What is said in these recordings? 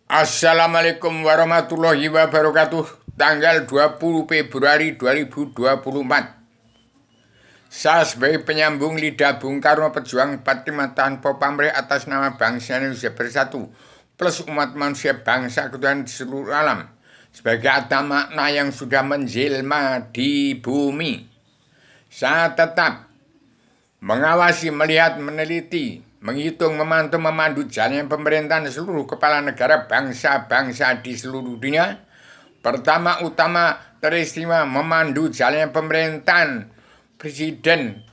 Assalamualaikum warahmatullahi wabarakatuh. Tanggal 20 Februari 2024. Saya sebagai penyambung lidah Bung Karno, pejuang 45 tanpa pamrih atas nama bangsa Indonesia bersatu plus umat manusia bangsa ketuhanan di seluruh alam sebagai ada makna yang sudah menjelma di bumi. Saya tetap mengawasi, melihat, meneliti, menghitung, memantau, memandu jalannya pemerintahan seluruh kepala negara bangsa-bangsa di seluruh dunia. Pertama utama teristimewa memandu jalannya pemerintahan presiden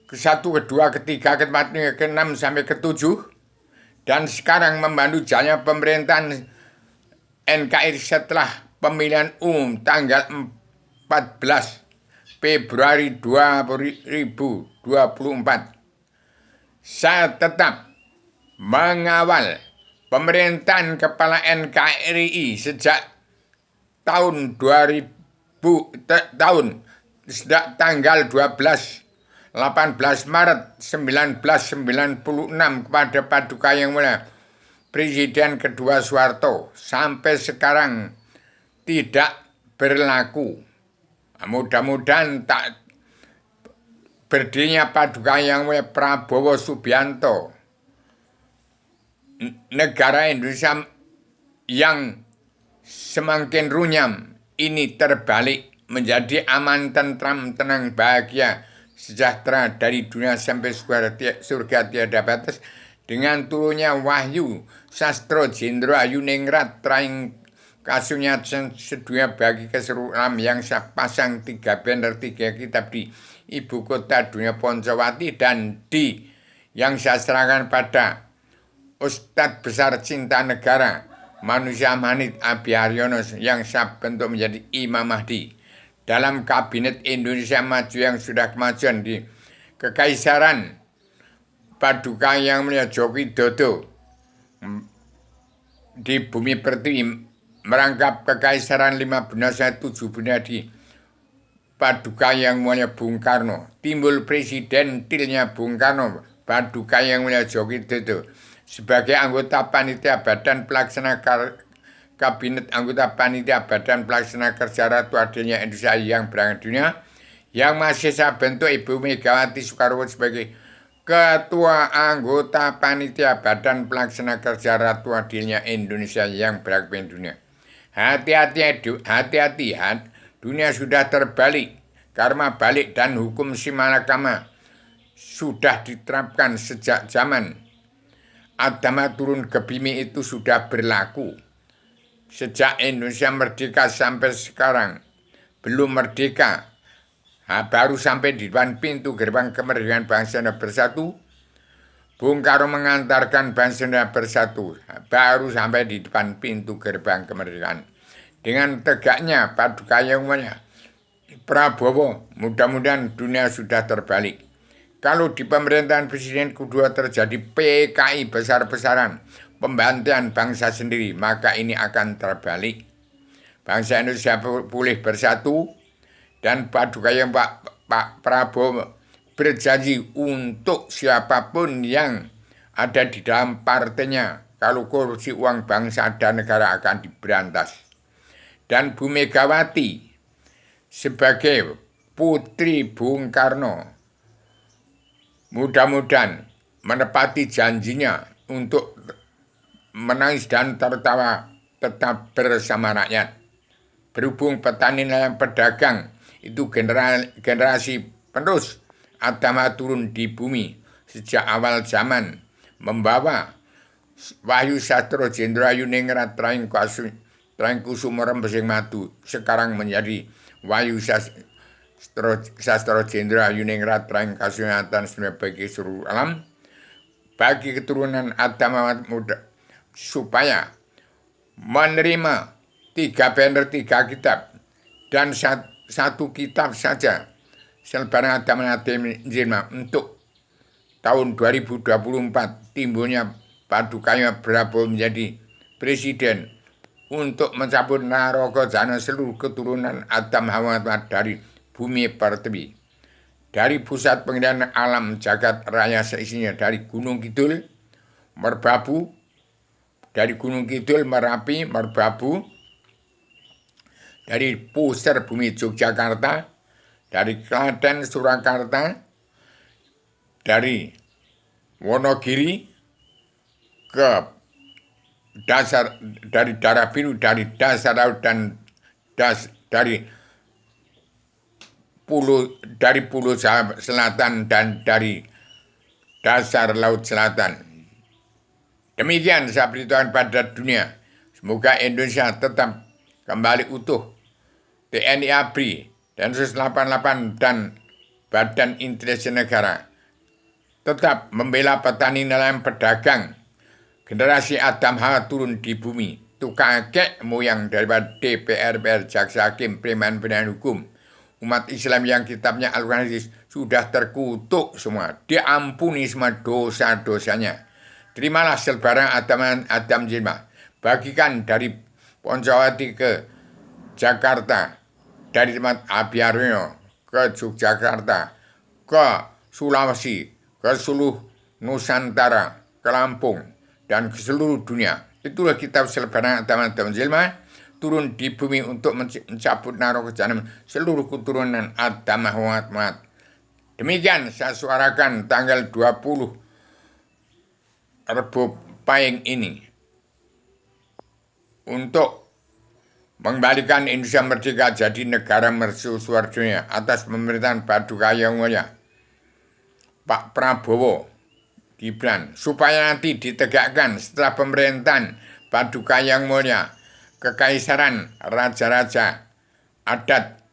ke-1, kedua, ketiga, keempat, ke-6 sampai ke-7, dan sekarang membantu jalannya pemerintahan NKRI setelah pemilihan umum tanggal 14 Februari 2024. Saya tetap mengawal pemerintahan kepala NKRI sejak tahun 2000 sejak tanggal 18 Maret 1996 kepada Paduka Yang Mulia Presiden kedua Soeharto sampai sekarang tidak berlaku. Mudah-mudahan tak berdirinya Paduka Yang Mulia Prabowo Subianto, negara Indonesia yang semakin runyam ini terbalik menjadi aman, tentram, tenang, bahagia, sejahtera dari dunia sampai surga tiada batas dengan turunnya wahyu sastro Jendro Ayuningrat traing kasunya sedunia bagi keseluruhan alam yang saya pasang 3 banner 3 kitab di ibu kota dunia Poncowati dan di yang saya serahkan pada Ustadz besar cinta negara manusia Manit Abi Haryono yang saya bentuk menjadi Imam Mahdi dalam kabinet Indonesia Maju yang sudah kemajuan di Kekaisaran Paduka Yang Mulia Joko Widodo di bumi pertiwi merangkap Kekaisaran 5 benua 7 benua di Paduka Yang Mulia Bung Karno, timbul presiden tilnya Bung Karno, Paduka Yang Mulia Joko Widodo sebagai anggota panitia Badan Pelaksana Kabinet, anggota panitia Badan Pelaksana Kerja Ratu Adilnya Indonesia yang berangkat dunia, yang masih saya bentuk Ibu Megawati Soekarno sebagai Ketua Anggota Panitia Badan Pelaksana Kerja Ratu Adilnya Indonesia yang berangkat dunia. Hati-hati, dunia sudah terbalik, karma balik dan hukum simalakama sudah diterapkan sejak zaman Adama turun ke bumi itu sudah berlaku. Sejak Indonesia merdeka sampai sekarang belum merdeka, baru sampai di depan pintu gerbang kemerdekaan bangsa Indonesia bersatu. Bung Karno mengantarkan bangsa Indonesia bersatu, baru sampai di depan pintu gerbang kemerdekaan. Dengan tegaknya Paduka Yang Mulia Prabowo, mudah-mudahan dunia sudah terbalik. Kalau di pemerintahan presiden kedua terjadi PKI besar-besaran, pembantaian bangsa sendiri, maka ini akan terbalik. Bangsa Indonesia pulih bersatu dan Paduka Yang Pak Prabowo berjanji untuk siapapun yang ada di dalam partainya, kalau korupsi uang bangsa dan negara akan diberantas. Dan Bu Megawati sebagai putri Bung Karno mudah-mudahan menepati janjinya untuk menangis dan tertawa tetap bersama rakyat. Berhubung petani nelayan pedagang itu generasi penerus agama turun di bumi sejak awal zaman membawa wahyu sastro Jendro Ayuningrat traing kusuma rembesing matu sekarang menjadi wahyu sastro Jendro Ayuningrat traing kasunyatan bagi seluruh alam bagi keturunan agama muda supaya menerima 3 banner 3 kitab dan 1 kitab saja selebaran agama Jilma untuk tahun 2024 timbulnya Paduka Yang Prabowo menjadi presiden untuk mencabut naraka jana seluruh keturunan Adam Hawa dari bumi pertiwi, dari pusat pengendalian alam jagat raya seisinya, dari Gunung Kidul, Merbabu, dari Gunung Kidul, Merapi, Merbabu, dari pusar bumi Yogyakarta, dari Klaten, Surakarta, dari Wonogiri ke dasar, dari Darah Biru, dari dasar laut dan dari pulau selatan dan dari dasar laut selatan. Demikian saya beritahukan pada dunia. Semoga Indonesia tetap kembali utuh. TNI ABRI, Densus 88 dan Badan Intelijen Negara tetap membela petani, nelayan, pedagang. Generasi Adam Hawa turun di bumi. Itu kakek moyang daripada DPR, Jaksa Hakim, Preman Penegak Hukum. Umat Islam yang kitabnya Al-Quran sudah terkutuk semua. Diampuni semua dosa-dosanya. Terimalah selebaran Adam Jilma. Bagikan dari Poncowati ke Jakarta. Dari tempat Abiaryo ke Yogyakarta. Ke Sulawesi. Ke seluruh Nusantara. Ke Lampung. Dan ke seluruh dunia. Itulah kitab selebaran Adam Jilma. Turun di bumi untuk mencabut naruh ke jahanam seluruh keturunan Adam Muhammad. Demikian saya suarakan tanggal 20 Rebo Pahing ini untuk mengembalikan Indonesia merdeka jadi negara mercusuar dunia atas pemerintahan Paduka Yang Mulia Pak Prabowo Gibran, supaya nanti ditegakkan setelah pemerintahan Paduka Yang Mulia kekaisaran raja-raja adat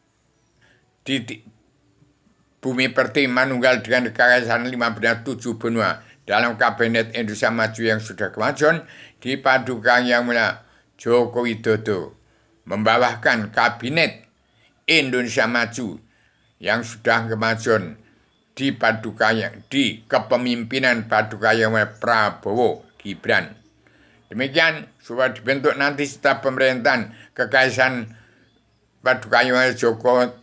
di bumi pertiwi Manunggal dengan kekaisaran 15 benua dalam kabinet Indonesia Maju yang sudah kemajuan dipadukan Yang Mulia Joko Widodo membawakan kabinet Indonesia Maju yang sudah kemajuan di kepemimpinan Paduka Yang Mulia Prabowo Gibran. Demikian supaya dibentuk nanti setelah pemerintahan kekaisaran Paduka Yang Mulia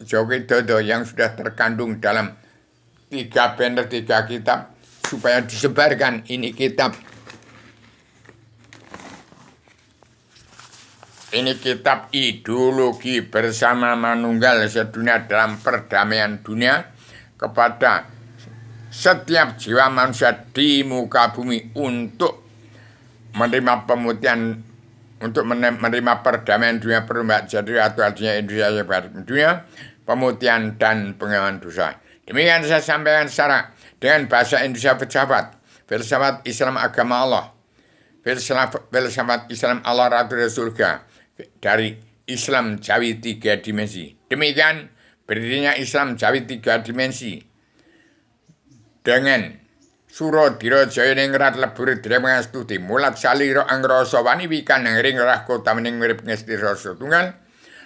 Joko Widodo yang sudah terkandung dalam 3 banner 3 kitab supaya disebarkan ini kitab. Ini kitab ideologi bersama Manunggal sedunia dalam perdamaian dunia kepada setiap jiwa manusia di muka bumi untuk menerima pemutihan, untuk menerima perdamaian dunia, perlombaan jadi atau artinya Indonesia dunia, pemutihan dan pengampunan dosa. Demikian saya sampaikan secara dengan bahasa Indonesia filsafat Islam agama Allah, filsafat Islam Allah Ratu Surga dari Islam Jawi 3 dimensi. Demikian berdirinya Islam Jawi 3 dimensi dengan Suro dira jaya ningrat lebur dremang astuti mulat salira angrasa wani wikan ring rah kota mening mirip ngesti rasa tunggal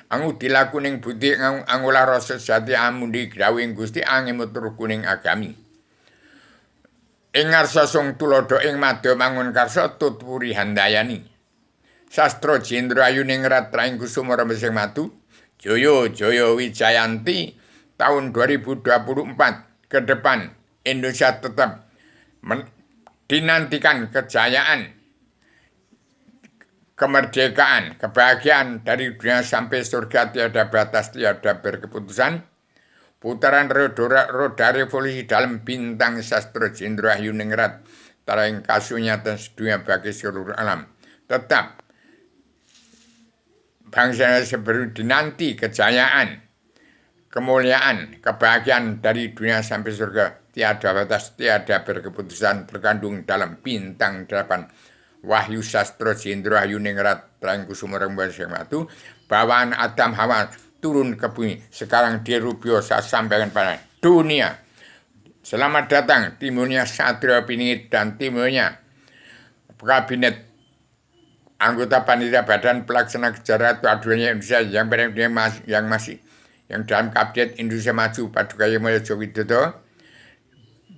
angu dilaku ning budi angulah rasa sejati amundi grawing Gusti angimut tur kuning agami ing ngarsa sung tulodo ing madya mangun karsa tutwuri handayani sastra jendrayu ningrat traing kusuma rembesing matu Jaya Wijayanti tahun 2024 ke depan Indonesia tetap dinantikan kejayaan, kemerdekaan, kebahagiaan dari dunia sampai surga tiada batas, tiada berkeputusan. Putaran roda revolusi dalam bintang sastra Jendrayu Ningrat tarang kasunyatan sedunia bagi seluruh alam. Tetap bangsa sebelum dinanti kejayaan, kemuliaan, kebahagiaan dari dunia sampai surga. Tiada batas, tiada berkeputusan terkandung dalam bintang 8 Wahyu Sastra Jendrayu Ningrat Terang Kusuma Rembulan Sematu bawaan Adam Hawa turun ke bumi. Sekarang di Rubio saya sampaikan pada dunia. Selamat datang timurnya Satrio Piningit dan timurnya Kabinet anggota panitia Badan Pelaksana Kejaratan Aduannya Indonesia yang dalam Kabinet Indonesia Maju Paduka Yang Mulia Joko Widodo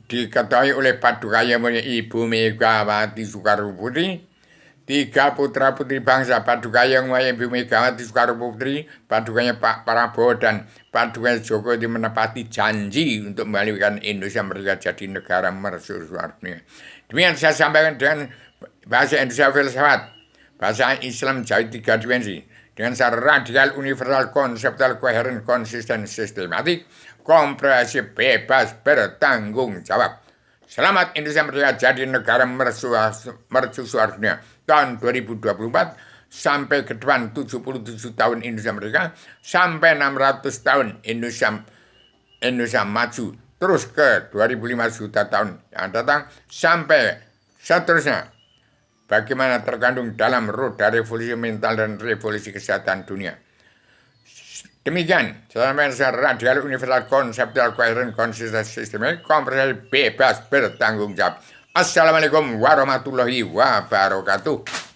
diketahui oleh Paduka Yang Mulia Ibu Megawati Soekarno Putri, 3 putra putri bangsa Paduka Yang Mulia Ibu Megawati Soekarno Putri, Padukanya Pak Prabowo dan Padukanya Joko Widodo menepati janji untuk membalikkan Indonesia merdeka jadi negara mercusuar dunia. Demikian saya sampaikan dengan bahasa Indonesia filsafat Bahasa Islam jadi 3 dimensi. Dengan secara radikal, universal, konseptual, koheren, konsisten, sistematik, komprehensif, bebas, bertanggung jawab. Selamat Indonesia Merdeka jadi negara mercusuar dunia. Tahun 2024 sampai ke depan 77 tahun Indonesia Merdeka, sampai 600 tahun Indonesia maju. Terus ke 2005 juta tahun yang datang, sampai seterusnya. Bagaimana terkandung dalam roda revolusi mental dan revolusi kesehatan dunia. Demikian, sampai radikal, universal, konseptual, koheren, konsisten, sistematik, komprehensif, bebas, bertanggung jawab. Assalamualaikum warahmatullahi wabarakatuh.